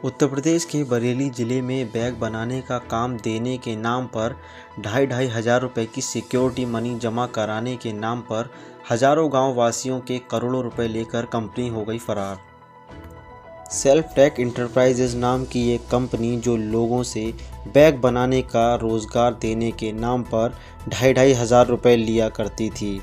उत्तर प्रदेश के बरेली जिले में बैग बनाने का काम देने के नाम पर ढाई हज़ार रुपये की सिक्योरिटी मनी जमा कराने के नाम पर हजारों गांव वासियों के करोड़ों रुपए लेकर कंपनी हो गई फरार। सेल्फ टेक इंटरप्राइजेज नाम की एक कंपनी जो लोगों से बैग बनाने का रोज़गार देने के नाम पर ढाई हज़ार रुपये लिया करती थी।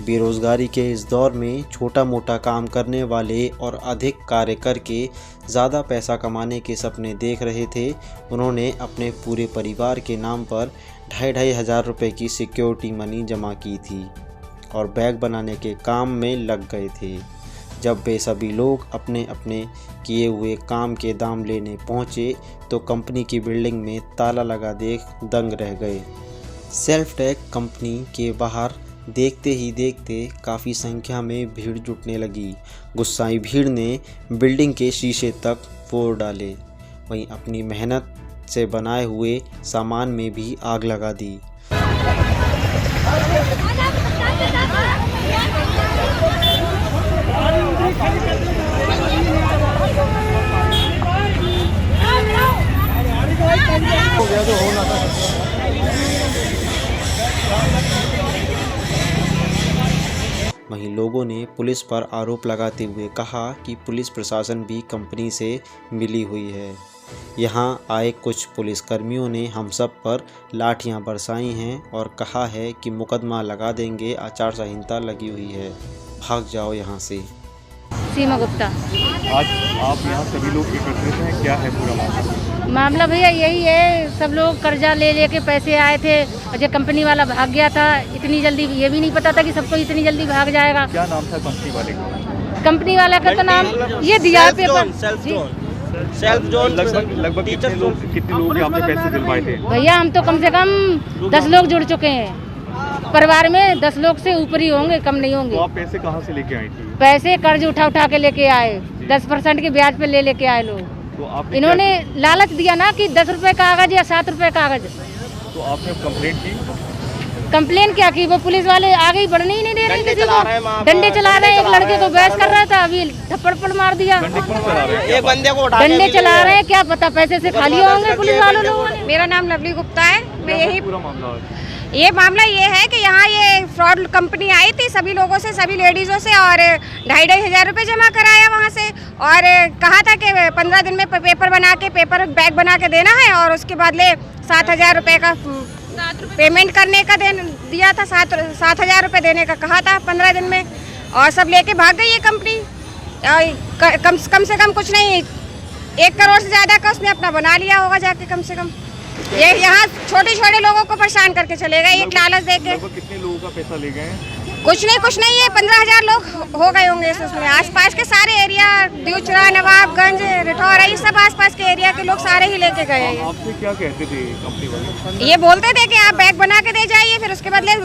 बेरोज़गारी के इस दौर में छोटा मोटा काम करने वाले और अधिक कार्य करके ज़्यादा पैसा कमाने के सपने देख रहे थे। उन्होंने अपने पूरे परिवार के नाम पर ढाई हज़ार रुपये की सिक्योरिटी मनी जमा की थी और बैग बनाने के काम में लग गए थे। जब वे सभी लोग अपने अपने किए हुए काम के दाम लेने पहुँचे तो कंपनी की बिल्डिंग में ताला लगा देख दंग रह गए। सेल्फ टेक कंपनी के बाहर देखते ही देखते काफ़ी संख्या में भीड़ जुटने लगी। गुस्साई भीड़ ने बिल्डिंग के शीशे तक फोड़ डाले, वहीं अपनी मेहनत से बनाए हुए सामान में भी आग लगा दी। वहीं लोगों ने पुलिस पर आरोप लगाते हुए कहा कि पुलिस प्रशासन भी कंपनी से मिली हुई है। यहां आए कुछ पुलिसकर्मियों ने हम सब पर लाठियां बरसाई हैं और कहा है कि मुकदमा लगा देंगे, आचार संहिता लगी हुई है, भाग जाओ यहां से। सीमा गुप्ता। आज आप यहाँ सभी लोग एकत्रित हैं, क्या है पूरा मामला? मामला भैया यही है, सब लोग कर्जा ले लेके पैसे आए थे और जो कंपनी वाला भाग गया था इतनी जल्दी। ये भी नहीं पता था कि सबको इतनी जल्दी भाग जाएगा। क्या नाम था कंपनी वाले का? कंपनी वाला का तो नाम ये दिया है पेपर। Self zone. लगभग कितने लोग यहाँ पे पैसे दिलवाए थे? भैया हम तो कम से कम 10 लोग जुड़ चुके हैं। परिवार में 10 लोग से ऊपर ही होंगे, कम नहीं होंगे। तो आप पैसे कहाँ से लेके आई थी? पैसे कर्ज उठा के लेके आए, 10% के ब्याज पे लेके आए लोग। तो आप इन्होंने लालच दिया ना कि 10 रुपए कागज या 7 रुपए कागज। तो आपने कंप्लेंट की? कंप्लेन क्या की, वो पुलिस वाले आगे ही बढ़ने ही नहीं दे रहे, किसी को डंडे चला रहे हैं। एक लड़के को बहस कर रहा था, अभी थप्पड़ मार दिया। एक बंदे को डंडे चला रहे हैं, क्या पता पैसे से खाली होंगे पुलिस वालों लोगों ने। मेरा नाम लवली गुप्ता है। मैं यही पूरा मामला है। ये मामला ये है कि यहाँ ये फ्रॉड कंपनी आई थी, सभी लोगों से, सभी लेडीज़ों से, और ढाई हज़ार रुपये जमा कराया वहाँ से और कहा था कि 15 दिन में पेपर बना के पेपर बैग बना के देना है और उसके बाद 7,000 रुपये का पेमेंट करने का दिया था। 7,000 रुपये देने का कहा था 15 दिन में, और सब लेके भाग गई ये कंपनी। कम से कम कुछ नहीं, 1 करोड़ से ज़्यादा का उसने अपना बना लिया होगा जाके कम से कम। ये यहाँ छोटे लोगों को परेशान करके चले गए, एक लालच देके। कितने लोगों का पैसा ले गए? कुछ नहीं, ये 15,000 लोग हो गए होंगे इसमें। आसपास के सारे एरिया, द्यूचरा, नवाबगंज, रिठौरा, ये सब आसपास के एरिया के लोग सारे ही लेके गए हैं। आपसे क्या कहते थे कंपनी वाले? ये बोलते थे कि आप बैग बना के दे जाइए, फिर उसके बदले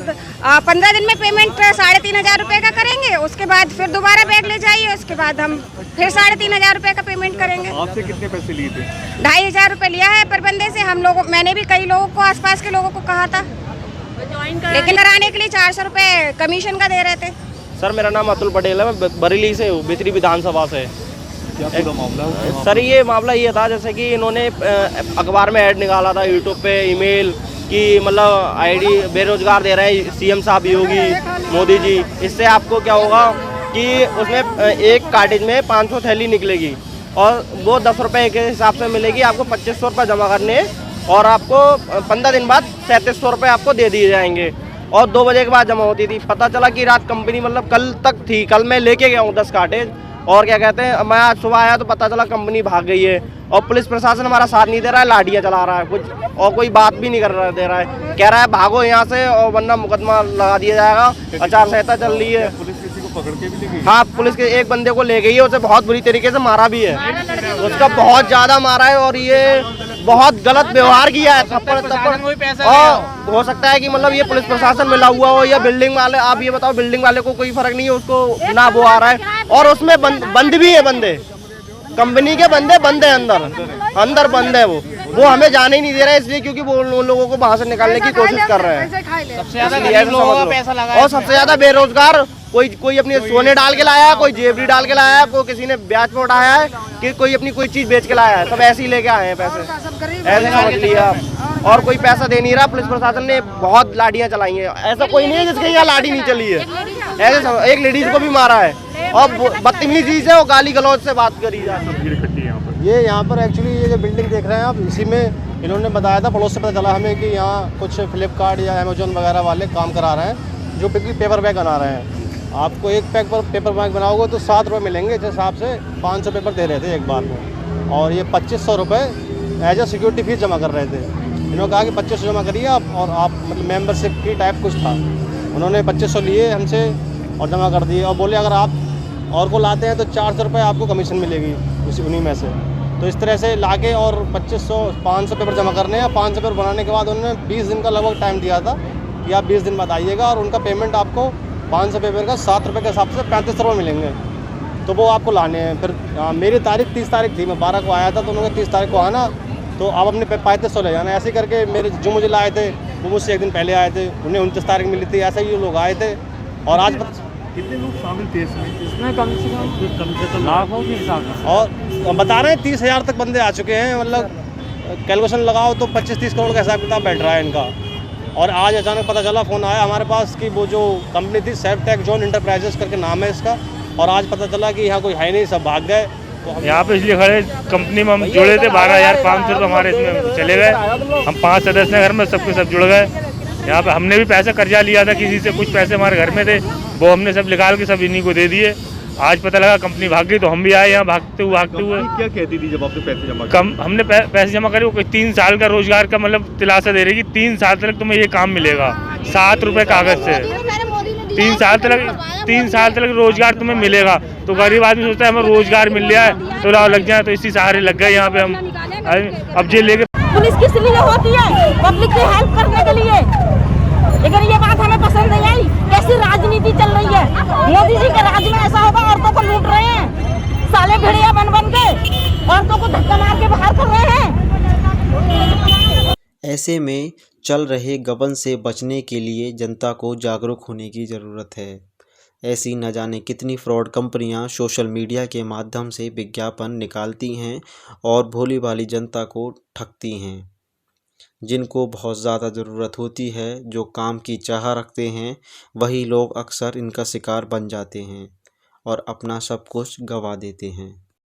15 दिन में पेमेंट 3,500 रुपये का करेंगे, उसके बाद फिर दोबारा बैग ले जाइए, उसके बाद हम फिर 3,500 रुपये का पेमेंट करेंगे। आपसे कितने पैसे लिए थे? 2,500 रुपये लिया है पर बंदे से। मैंने भी कई लोगों को, आसपास के लोगों को कहा था, लेकिन कराने के लिए 400 रुपये कमीशन का दे रहे थे। सर मेरा नाम अतुल पटेल है, मैं बरेली से हूँ, बेतरी विधानसभा से। क्या पूरा मामला है? सर ये मामला ये था जैसे कि इन्होंने अखबार में ऐड निकाला था, यूट्यूब पे ईमेल कि मतलब आईडी बेरोजगार दे रहे हैं सीएम साहब, योगी मोदी जी। इससे आपको क्या होगा कि उसमें एक कार्टेज में 500 थैली निकलेगी और वो 10 रुपये के हिसाब से मिलेगी। आपको 2500 रुपये जमा करने और आपको 15 दिन बाद 3700 रुपये आपको दे दिए जाएंगे और 2 बजे के बाद जमा होती थी। पता चला कि रात कंपनी मतलब कल तक थी, कल मैं लेके गया हूँ 10 कार्टेज, और क्या कहते हैं मैं आज सुबह आया तो पता चला कंपनी भाग गई है और पुलिस प्रशासन हमारा साथ नहीं दे रहा है, लाठियाँ चला रहा है कुछ, और कोई बात भी नहीं दे रहा है। कह रहा है भागो यहाँ से और वरना मुकदमा लगा दिया जाएगा, आचार संहिता चल रही है। पुलिस किसी को पकड़ के भी ले गई? हाँ, पुलिस के एक बंदे को ले गई है, उसे बहुत बुरी तरीके से मारा भी है, उसका बहुत ज़्यादा मारा है और ये बहुत गलत व्यवहार किया है, थप्पड़। और हो सकता है कि मतलब ये पुलिस प्रशासन मिला हुआ हो या बिल्डिंग वाले। आप ये बताओ, बिल्डिंग वाले को कोई फर्क नहीं है, उसको ना वो आ रहा है और उसमें बंद भी है बंदे, कंपनी के बंदे अंदर बंद है। वो हमें जाने ही नहीं दे रहा है इसलिए क्योंकि वो उन लोगों को बाहर से निकालने की कोशिश कर रहे हैं। सबसे ज्यादा लोगों का पैसा लगा और सबसे ज्यादा बेरोजगार कोई अपनी सोने डाल के लाया है, कोई जेवरी डाल के लाया है, कोई किसी ने ब्याज पे उठाया है, कि कोई अपनी कोई चीज बेच के लाया है। सब ऐसे ही लेके आए हैं पैसे, ऐसे समझ लिया आप। और कोई पैसा दे नहीं रहा। पुलिस प्रशासन ने बहुत लाठियां चलाई हैं। ऐसा कोई नहीं है जिसके यहाँ लाठी नहीं चली है। ऐसे एक लेडीज को भी मारा है और बदतमीजी से और गाली गलौज से बात करी जाती है। ये यहाँ पर एक्चुअली ये जो बिल्डिंग देख रहे हैं आप, इसी में इन्होंने बताया था, पड़ोस से पता चला हमें कि यहाँ कुछ फ्लिपकार्ट या अमेजोन वगैरह वाले काम करा रहे हैं, जो पेपर बैग बना रहे हैं। आपको एक पैक पर पेपर बैग बनाओगे तो 7 रुपये मिलेंगे। जिस हिसाब से 500 पेपर दे रहे थे एक बार में, और ये 2500 रुपये एज ए सिक्योरिटी फीस जमा कर रहे थे। इन्होंने कहा कि 2500 जमा करिए आप, और आप मतलब मेंबरशिप की टाइप कुछ था। उन्होंने 2500 लिए हमसे और जमा कर दिए, और बोले अगर आप और को लाते हैं तो 400 रुपये आपको कमीशन मिलेगी उन्हीं में से। तो इस तरह से लाके और 500 पेपर जमा करने हैं। 500 पेपर बनाने के बाद उन्होंने 20 दिन का लगभग टाइम दिया था कि आप 20 दिन बाद आइएगा, और उनका पेमेंट आपको 500 पेपर का 7 रुपये के हिसाब से 35 रुपये मिलेंगे। तो वो आपको लाने हैं। फिर मेरी तारीख 30 तारीख थी, मैं 12 को आया था, तो उन्होंने 30 तारीख को आना, तो आप अपने 3500 ले जाना। ऐसे करके मेरे जो मुझे लाए थे वो मुझसे एक दिन पहले आए थे, उन्हें 29 तारीख मिली थी। ऐसे ही लोग आए थे। और आज कितने लोग शामिल थे इसमें कम से कम लाखों के हिसाब से, और बता रहे हैं 30,000 तक बंदे आ चुके हैं। मतलब कैलकुलेशन लगाओ तो 25-30 करोड़ का हिसाब किताब बैठ रहा है इनका। और आज अचानक पता चला, फ़ोन आया हमारे पास कि वो जो कंपनी थी सेफ्टेक जोन इंटरप्राइजेस करके नाम है इसका, और आज पता चला कि यहाँ कोई है नहीं, सब भाग गए। तो यहाँ पे इसलिए खड़े, कंपनी में हम जुड़े थे, 12,500 रुपये हमारे इसमें चले गए। हम 5 सदस्य हैं घर में, सबके सब जुड़ गए। यहाँ पे हमने भी पैसा कर्जा लिया था किसी से, कुछ पैसे हमारे घर में थे, वो हमने सब निकाल के सब इन्हीं को दे दिए। आज पता लगा कंपनी भाग गई, तो हम भी आए यहाँ भागते हुए क्या कहती थी जब आपने पैसे जमा कम हमने पैसे जमा करे। वो 3 साल का रोजगार का मतलब दिलासा दे रही कि 3 साल तक तुम्हें ये काम मिलेगा 7 रुपये कागज से। 3 साल तक रोजगार तुम्हें मिलेगा। तो गरीब आदमी सोचता है हमें रोजगार मिल जाए तो राव लग जाए, तो इसी सहारे लग गए यहाँ पे हम। अब जेल लेके पुलिस किस लिए होती है? पब्लिक की हेल्प करने के लिए। लेकिन ये बात हमें पसंद नहीं आई। कैसी राजनीति चल रही है? मोदी जी के राज में ऐसा होगा, औरतों को लूट रहे हैं, साले भेड़िया बन के औरतों को धक्का मार के बाहर कर रहे हैं। ऐसे में चल रहे गबन से बचने के लिए जनता को जागरूक होने की ज़रूरत है। ऐसी न जाने कितनी फ्रॉड कंपनियां सोशल मीडिया के माध्यम से विज्ञापन निकालती हैं और भोली भाली जनता को ठगती हैं। जिनको बहुत ज़्यादा ज़रूरत होती है, जो काम की चाह रखते हैं, वही लोग अक्सर इनका शिकार बन जाते हैं और अपना सब कुछ गंवा देते हैं।